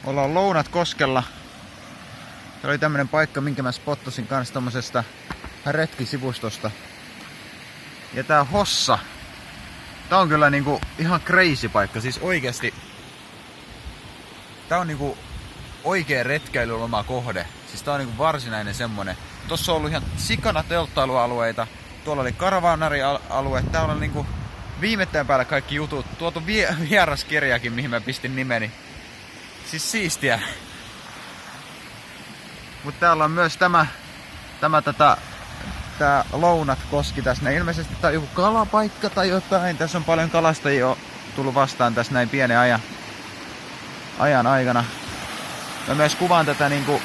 Ollaan Lounatkoskella. Tää oli tämmönen paikka, minkä mä spottasin kanssa tommosesta retkisivustosta. Ja tää Hossa. Tää on kyllä niinku ihan crazy paikka. Siis oikeesti. Tää on niinku oikea retkeilylomakohde. Siis tää on niinku varsinainen semmonen. Tossa on ollut ihan sikana telttailualueita. Tuolla oli karavaanarialue. Täällä on niinku viimettäin päällä kaikki jutut. Tuotu vieraskirjakin, mihin mä pistin nimeni. Siis siistiä. Mut täällä on myös tää Lounatkoski tässä. Ilmeisesti tää on joku kalapaikka tai jotain. Tässä on paljon kalastajia tullut vastaan tässä näin pienen ajan aikana. Mä myös kuvaan tätä niinku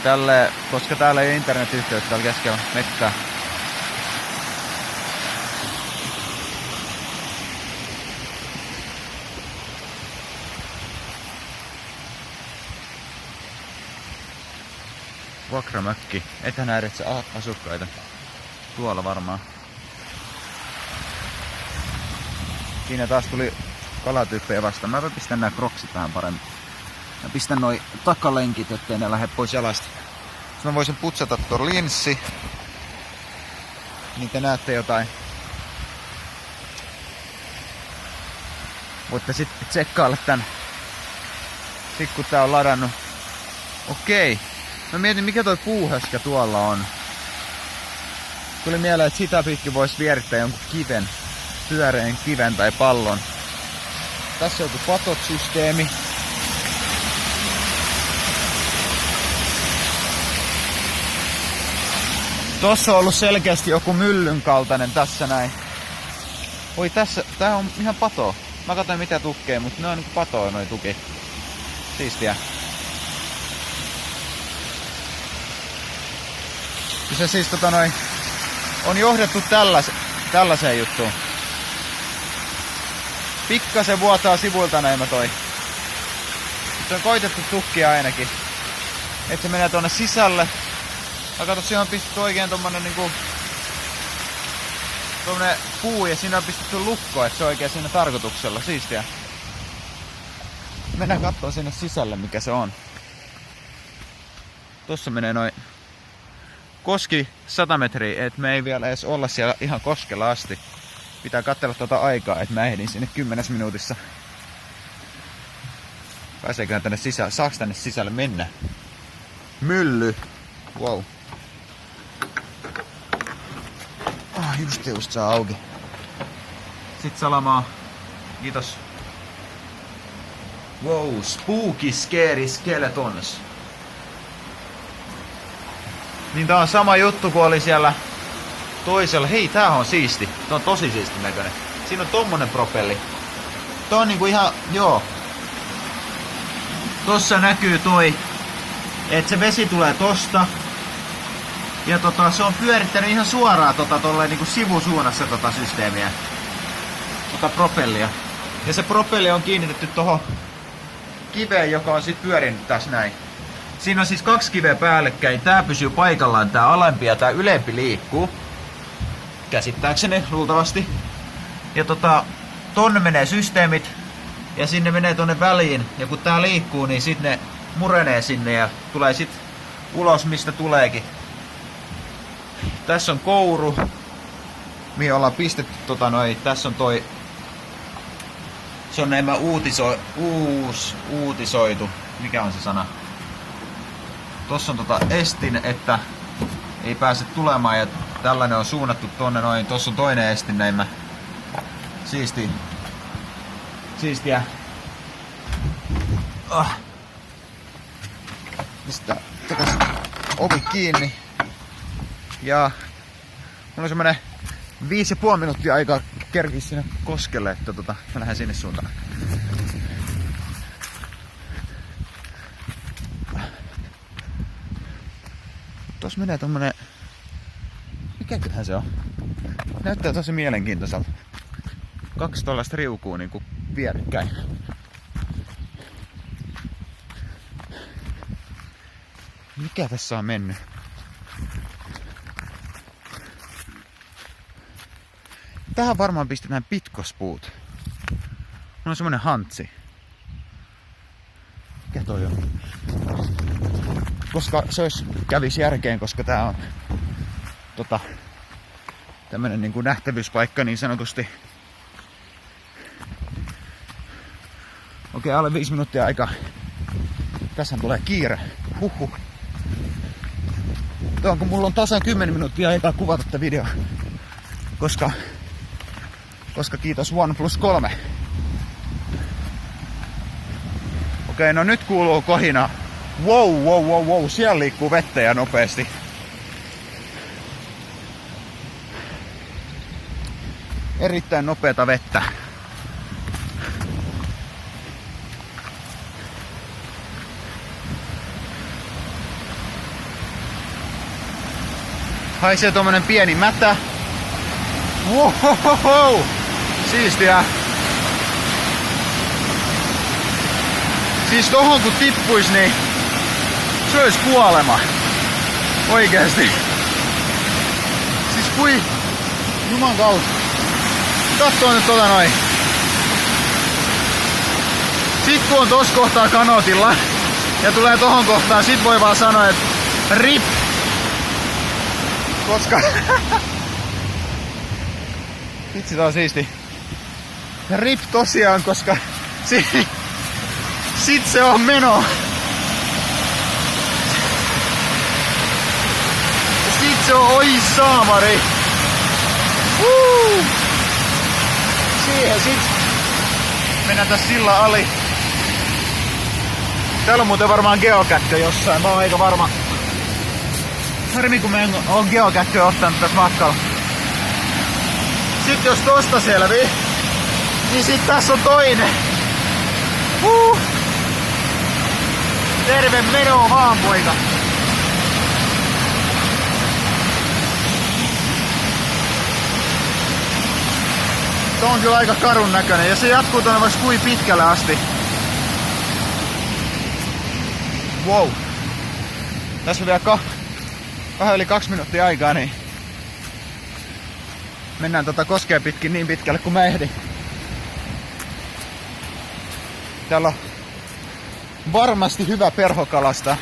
tälle, koska täällä ei ole internetyhteyttä täällä keskellä mettää. Vuokramökki. Ethän häiritse asukkaita. Tuolla varmaan. Siinä taas tuli kalatyyppejä vastaan. Mä pistän nää kroksit vähän paremmin. Mä pistän noi takalenkit, ettei ne lähde pois jalasta. Sitten mä voisin putsata tuon linssi. Niin te näette jotain. Voitte sitten tsekkailla tän. Sit kun tää on ladannut. Okei. Mä mietin mikä toi puuhöskä tuolla on. Tuli mieleen, että sitä pitkin voisi vierittää jonkun kiven. Pyöreän kiven tai pallon. Tässä on joku patot-systeemi. Tossa on ollut selkeästi joku myllyn kaltainen tässä näin. Oi tässä, tää on ihan patoa. Mä katsoin mitä tukkee, mutta ne on niinku patoa noi tuki. Siistiä. Se siis on johdettu tällaiseen juttuun. Pikkasen vuotaa sivuilta näin toi. Se on koitettu tukkia ainakin. Et se menee tuonne sisälle. Ja kato, siinä on pistetty oikein tommonen niinku tommonen puu ja siinä on pistetty lukko, että se on oikein siinä tarkoituksella. Siistiä. Mennään kattoo sinne sisälle mikä se on. Tossa menee noin koski 100 metriä, et me ei vielä edes olla siellä ihan koskella asti. Pitää katsella tuota aikaa, että mä ehdin sinne 10 minuutissa. Pääseekö tänne sisälle? Saaks tänne sisälle mennä? Mylly. Wow. Just saa auki. Sitten salamaa. Kiitos. Wow, spooky scary skeletons. Niin tää on sama juttu kuin oli siellä toisella. Hei, tää on siisti. Tää on tosi siisti näköinen. Siinä on tommonen propelli. Tää on niinku ihan, joo. Tossa näkyy toi, että se vesi tulee tosta. Ja se on pyörittänyt ihan suoraan tolleen niinku sivusuunnassa systeemiä. Propellia. Ja se propelli on kiinnitetty tohon kiveen, joka on sit pyörinyt tässä näin. Siinä on siis 2 kiveä päällekkäin. Tää pysyy paikallaan, tää alempi ja tää ylempi liikkuu. Käsittääkseni, luultavasti. Ja tonne menee systeemit. Ja sinne menee tonne väliin. Ja kun tää liikkuu, niin sit ne murenee sinne ja tulee sit ulos mistä tuleekin. Tässä on kouru. Mihin ollaan pistetty tässä on toi. Se on enemmän uutisoitu. Mikä on se sana? Tossa on estin, että ei pääse tulemaan ja tällainen on suunnattu tonne noin. Tossa on toinen estin näin. Siistiä. Pistää takaisin ovi kiinni. Ja mulla on semmonen 5,5 minuuttia aikaa kerkiä sinne koskelle, että mä lähden sinne suuntaan. Tuossa menee tommonen. Mikäköhän se on? Näyttää tosi mielenkiintoiselta. 2 tollaista riukuu niinku vierekkäin. Mikä tässä on mennyt? Tähän varmaan pistetään pitkospuut. Mulla on semmonen hantsi. Mikä toi on? Koska se kävisi järkeen, koska tää on tämmönen niinku nähtävyyspaikka niin sanotusti. Okei, alle 5 minuuttia aikaa. Tässä tulee kiire. Huhhuh. Tuon kun mulla on tasan 10 minuuttia aikaa kuvata tätä videoa. Koska kiitos OnePlus 3. Okei, no nyt kuuluu kohina. Wow, siellä liikkuu vettä ja nopeasti. Erittäin nopeata vettä. Haisee tommonen pieni mätä. Wow, siistiä. Siis tohon kun tippuis, niin se olisi kuolema. Oikeesti. Siis kui juman kautta. Kattoo nyt noin. Sit kun on tossa kohtaa kanootilla ja tulee tohon kohtaan, sit voi vaan sanoa, että RIP. Koska vitsi, tää on siisti. RIP tosiaan, koska sit se on meno. Sit se on oi saamari. Siihen sit mennään tässä sillä ali. Täällä on muuten varmaan geokätkö jossain, mä oon aika varma. Harmi kun mä oon geokätköä ottanut tässä matkalla. Sitten jos tosta selvii, niin sit tässä on toinen. Terve menoa vaan, poika. Tuo on kyllä aika karun näköinen ja se jatkuu tuonne vaikka kuin pitkälle asti. Wow. Tässä on vielä vähän yli 2 minuuttia aikaa, niin mennään koskea pitkin niin pitkälle kuin mä ehdin. Täällä on varmasti hyvä perhokalasta.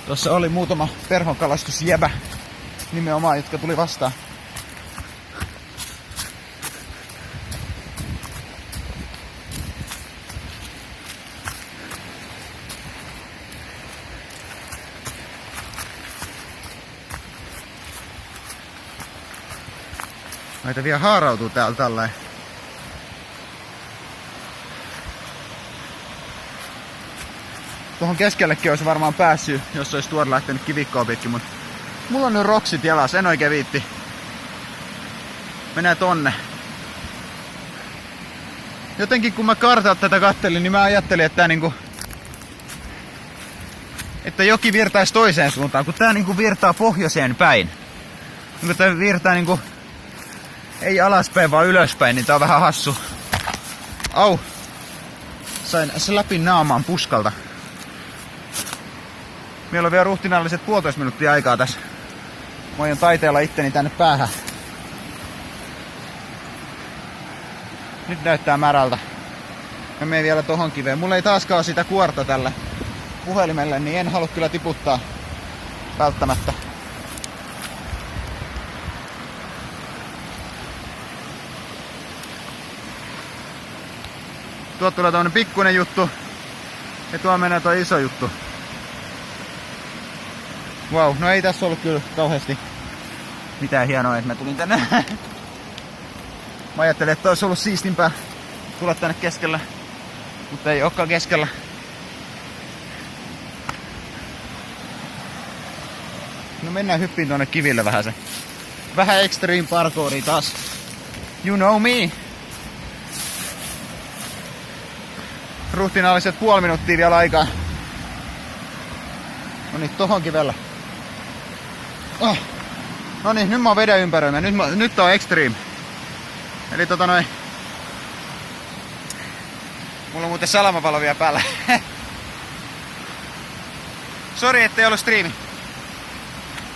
Tuossa oli muutama perhokalastusjäbä nimenomaan, jotka tuli vastaan. Näitä vielä haarautuu täällä tällainen. Tuohon keskellekin olisi varmaan päässyt, jos olisi tuoda lähtenyt kivikkoa pitkin, mutta mulla on nyt roksit jalas, en oikein viitti. Menee tonne. Jotenkin kun mä kartalta tätä kattelin, niin mä ajattelin, että tää niinku, että joki virtaisi toiseen suuntaan, kun tää niinku virtaa pohjoiseen päin. Kun tää virtaa niinku ei alaspäin vaan ylöspäin, niin tää on vähän hassu. Au! Sain läpin naamaan puskalta. Meillä on vielä ruhtinaalliset 1,5 minuuttia aikaa tässä. Mä aion taiteella itteni tänne päähän. Nyt näyttää märältä. Mä menen vielä tohon kiveen. Mulla ei taaskaan ole sitä kuorta tällä puhelimelle, niin en halua kyllä tiputtaa välttämättä. Tuolta tulee tämmönen pikkuinen juttu. Ja tuolla menee tuo iso juttu. Wow, no ei tässä ollut kyllä kauheasti mitään hienoa, että mä tulin tänne. Mä ajattelin, että olisi ollut siistimpää tulla tänne keskellä. Mutta ei olekaan keskellä. No mennään hyppiin tuonne kiville vähän se. Vähän extreme parkouria taas. You know me. Ruhtinaalliset 0,5 minuuttia vielä aikaa. No niin, tohon kivellä. Oh. No niin, nyt mä oon veden ympäröimä. Nyt on extreme. Eli mulla on muuten salamavalo vielä päällä. Sori, ettei ollut striimi.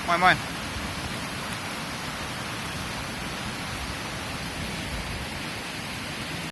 Moi moi.